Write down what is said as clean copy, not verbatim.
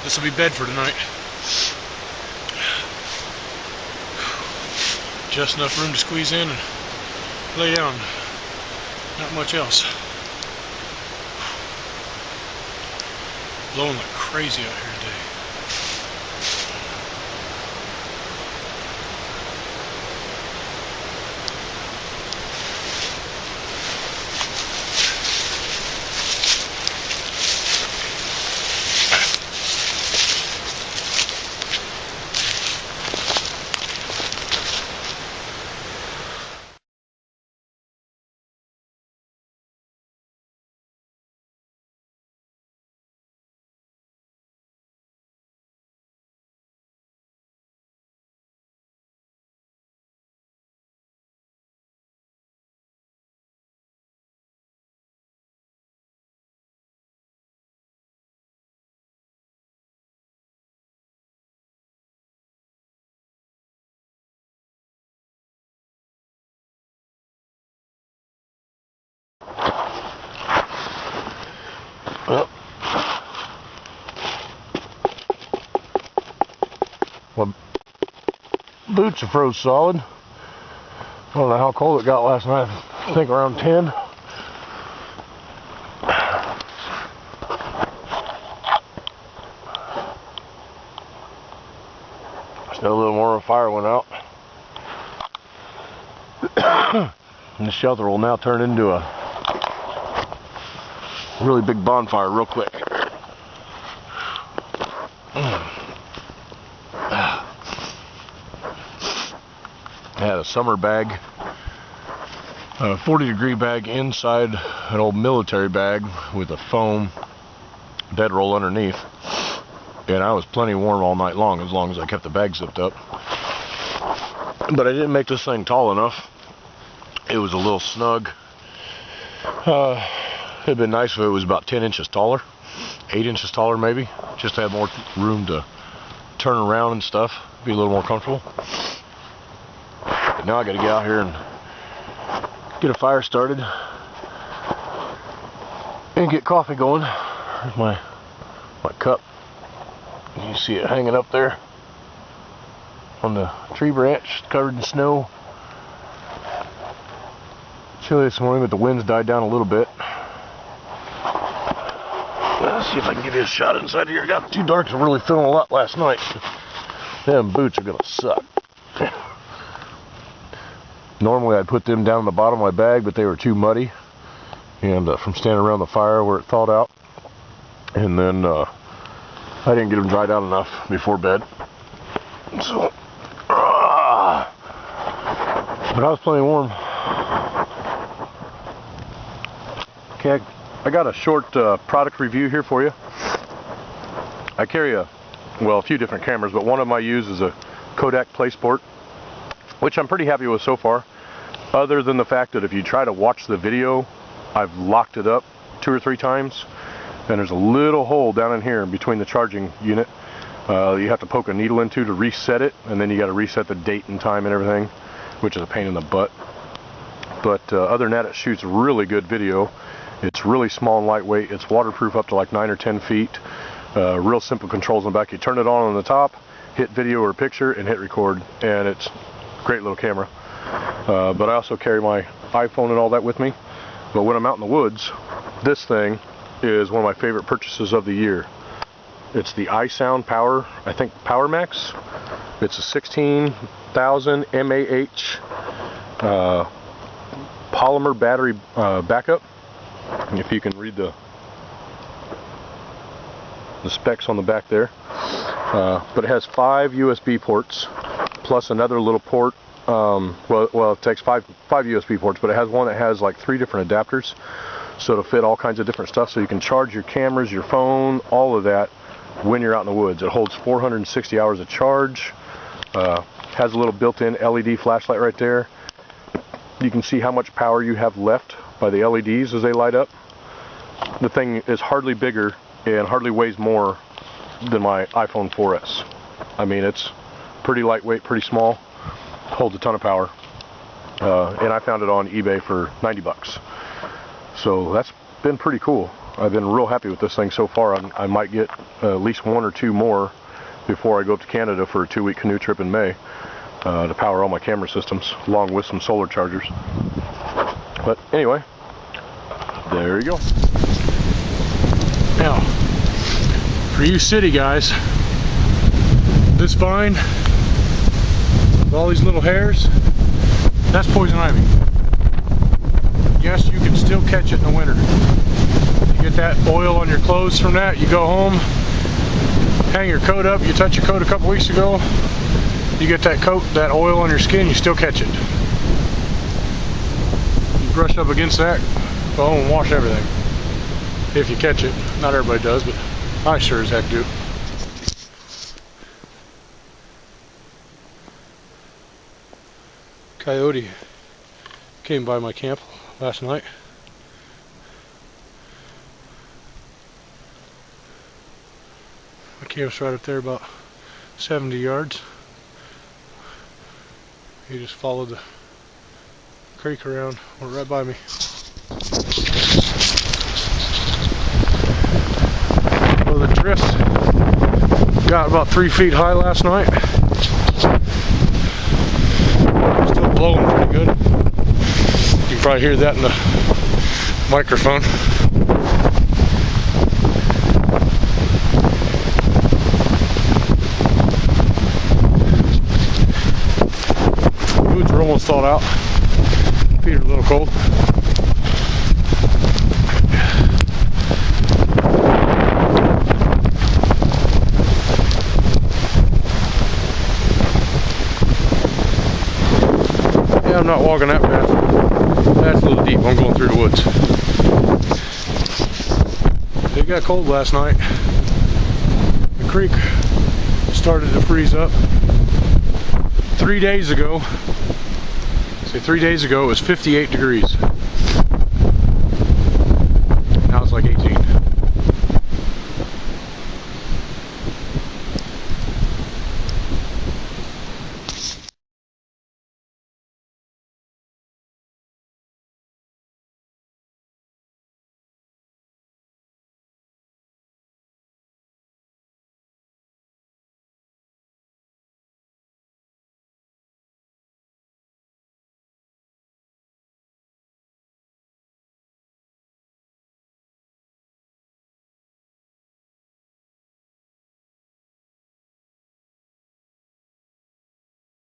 This will be bed for tonight. Just enough room to squeeze in and lay down. Not much else. Blowing like crazy out here today. Well, my boots are froze solid. I don't know how cold it got last night. I think around 10. Still a little more of a fire went out. And the shelter will now turn into a really big bonfire real quick. I had a summer bag, a 40-degree bag inside an old military bag with a foam bedroll underneath, and I was plenty warm all night long as I kept the bag zipped up. But I didn't make this thing tall enough. It was a little snug. It'd been nice if it was about 10 inches taller, 8 inches taller maybe, just to have more room to turn around and stuff, be a little more comfortable. But now I gotta get out here and get a fire started and get coffee going. There's my cup. You see it hanging up there on the tree branch, covered in snow. Chilly this morning, but the wind's died down a little bit. Let's see if I can give you a shot inside here. It got too dark to really film a lot last night. Them boots are gonna suck. Normally I'd put them down in the bottom of my bag, but they were too muddy, and from standing around the fire where it thawed out, and then I didn't get them dried out enough before bed. So, but I was plenty warm. Okay, I got a short product review here for you. I carry a few different cameras, but one of them I use is a Kodak PlaySport, which I'm pretty happy with so far, other than the fact that if you try to watch the video, I've locked it up 2 or 3 times, and there's a little hole down in here between the charging unit. You have to poke a needle into to reset it, and then you got to reset the date and time and everything, which is a pain in the butt. But other than that, it shoots really good video. It's really small and lightweight. It's waterproof up to like 9 or 10 feet. Real simple controls in the back. You turn it on the top, hit video or picture, and hit record, and it's a great little camera. But I also carry my iPhone and all that with me. But when I'm out in the woods, this thing is one of my favorite purchases of the year. It's the iSound Power, I think Power Max. It's a 16,000 mAh polymer battery backup. If you can read the specs on the back there. But it has 5 USB ports plus another little port. Well, it takes five USB ports, but it has one that has like 3 different adapters, so it'll fit all kinds of different stuff. So you can charge your cameras, your phone, all of that when you're out in the woods. It holds 460 hours of charge. Has a little built-in LED flashlight right there. You can see how much power you have left by the LEDs as they light up. The thing is hardly bigger and hardly weighs more than my iPhone 4S. I mean, it's pretty lightweight, pretty small, holds a ton of power, and I found it on eBay for 90 bucks. So that's been pretty cool. I've been real happy with this thing so far. I might get at least 1 or 2 more before I go up to Canada for a 2-week canoe trip in May to power all my camera systems, along with some solar chargers. But anyway, there you go. Now, for you city guys, this vine with all these little hairs, that's poison ivy. Yes, you can still catch it in the winter. You get that oil on your clothes from that, you go home, hang your coat up, you touch your coat a couple weeks ago, you get that coat, that oil on your skin, you still catch it. You brush up against that, go home and wash everything. If you catch it. Not everybody does, but I sure as heck do. Coyote came by my camp last night. My camp's right up there about 70 yards. He just followed the creek around, went right by me. Well, the drifts got about 3 feet high last night. Still blowing pretty good. You can probably hear that in the microphone. Boots are almost thawed out. Feet are a little cold. Yeah, I'm not walking that fast. That's a little deep. I'm going through the woods. It got cold last night. The creek started to freeze up. 3 days ago, it was 58 degrees.